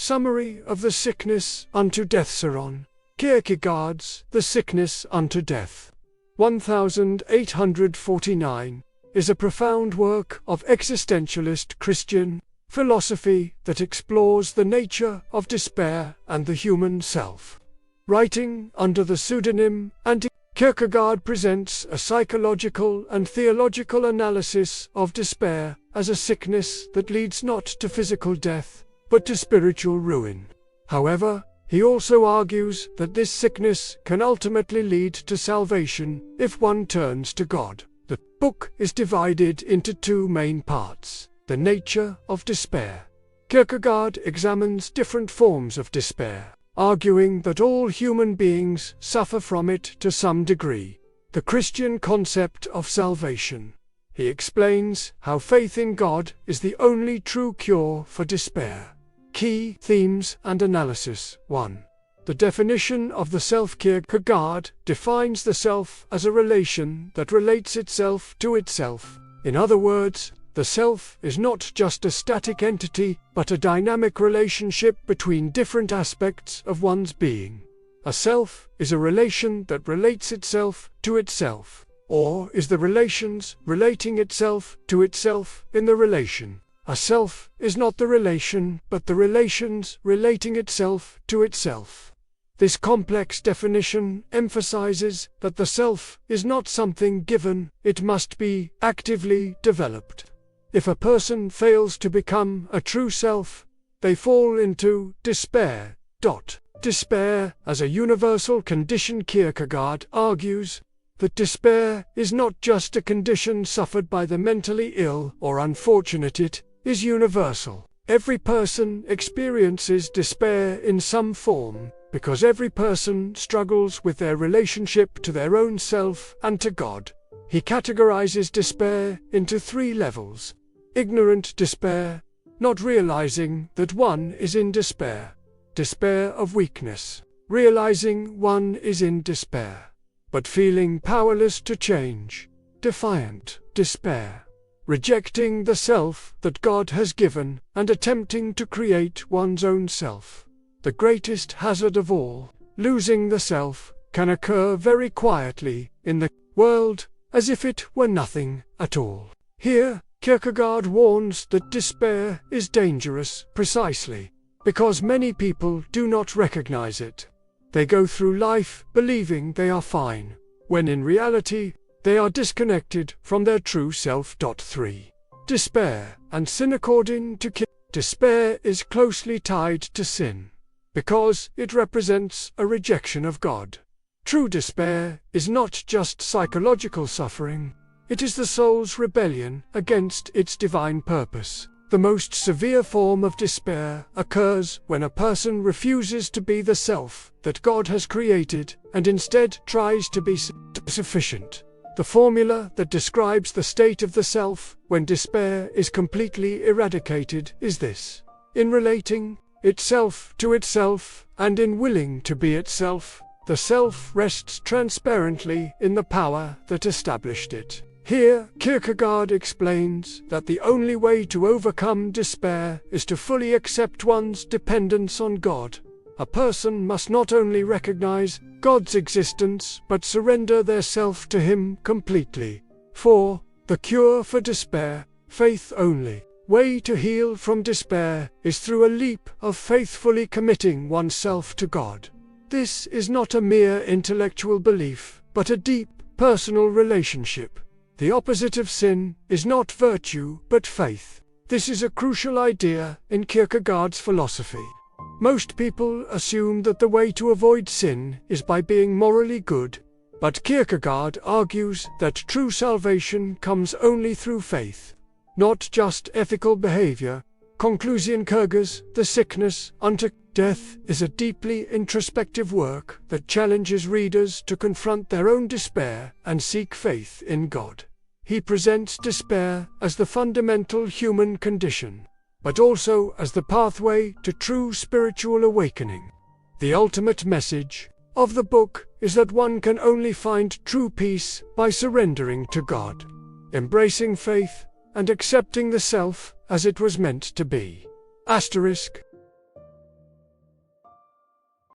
Summary of the Sickness unto Death. Søren, Kierkegaard's The Sickness unto Death, 1849, is a profound work of existentialist Christian philosophy that explores the nature of despair and the human self. Writing under the pseudonym Kierkegaard presents a psychological and theological analysis of despair as a sickness that leads not to physical death, but to spiritual ruin. However, he also argues that this sickness can ultimately lead to salvation if one turns to God. The book is divided into two main parts: the nature of despair. Kierkegaard examines different forms of despair, arguing that all human beings suffer from it to some degree. The Christian concept of salvation. He explains how faith in God is the only true cure for despair. Key themes and analysis. 1. The definition of the self. Kierkegaard defines the self as a relation that relates itself to itself. In other words, the self is not just a static entity, but a dynamic relationship between different aspects of one's being. A self is a relation that relates itself to itself, or is the relations relating itself to itself in the relation. A self is not the relation, but the relations relating itself to itself. This complex definition emphasizes that the self is not something given, it must be actively developed. If a person fails to become a true self, they fall into despair. Despair as a universal condition. Kierkegaard argues that despair is not just a condition suffered by the mentally ill or unfortunate, it is universal. Every person experiences despair in some form, because every person struggles with their relationship to their own self and to God. He categorizes despair into three levels: ignorant despair, not realizing that one is in despair; despair of weakness, realizing one is in despair, but feeling powerless to change; defiant despair, rejecting the self that God has given and attempting to create one's own self. The greatest hazard of all, losing the self, can occur very quietly in the world, as if it were nothing at all. Here, Kierkegaard warns that despair is dangerous precisely because many people do not recognize it. They go through life believing they are fine, when in reality, they are disconnected from their true self. 3. Despair and sin. According to Kierkegaard, despair is closely tied to sin, because it represents a rejection of God. True despair is not just psychological suffering, it is the soul's rebellion against its divine purpose. The most severe form of despair occurs when a person refuses to be the self that God has created and instead tries to be sufficient. The formula that describes the state of the self when despair is completely eradicated is this: in relating itself to itself and in willing to be itself, the self rests transparently in the power that established it. Here, Kierkegaard explains that the only way to overcome despair is to fully accept one's dependence on God. A person must not only recognize God's existence but surrender their self to Him completely. 4. The cure for despair, faith only. Way to heal from despair is through a leap of faithfully committing oneself to God. This is not a mere intellectual belief, but a deep, personal relationship. The opposite of sin is not virtue, but faith. This is a crucial idea in Kierkegaard's philosophy. Most people assume that the way to avoid sin is by being morally good, but Kierkegaard argues that true salvation comes only through faith, not just ethical behavior. Conclusion. Kierkegaard's The Sickness unto Death is a deeply introspective work that challenges readers to confront their own despair and seek faith in God. He presents despair as the fundamental human condition, but also as the pathway to true spiritual awakening. The ultimate message of the book is that one can only find true peace by surrendering to God, embracing faith, and accepting the self as it was meant to be.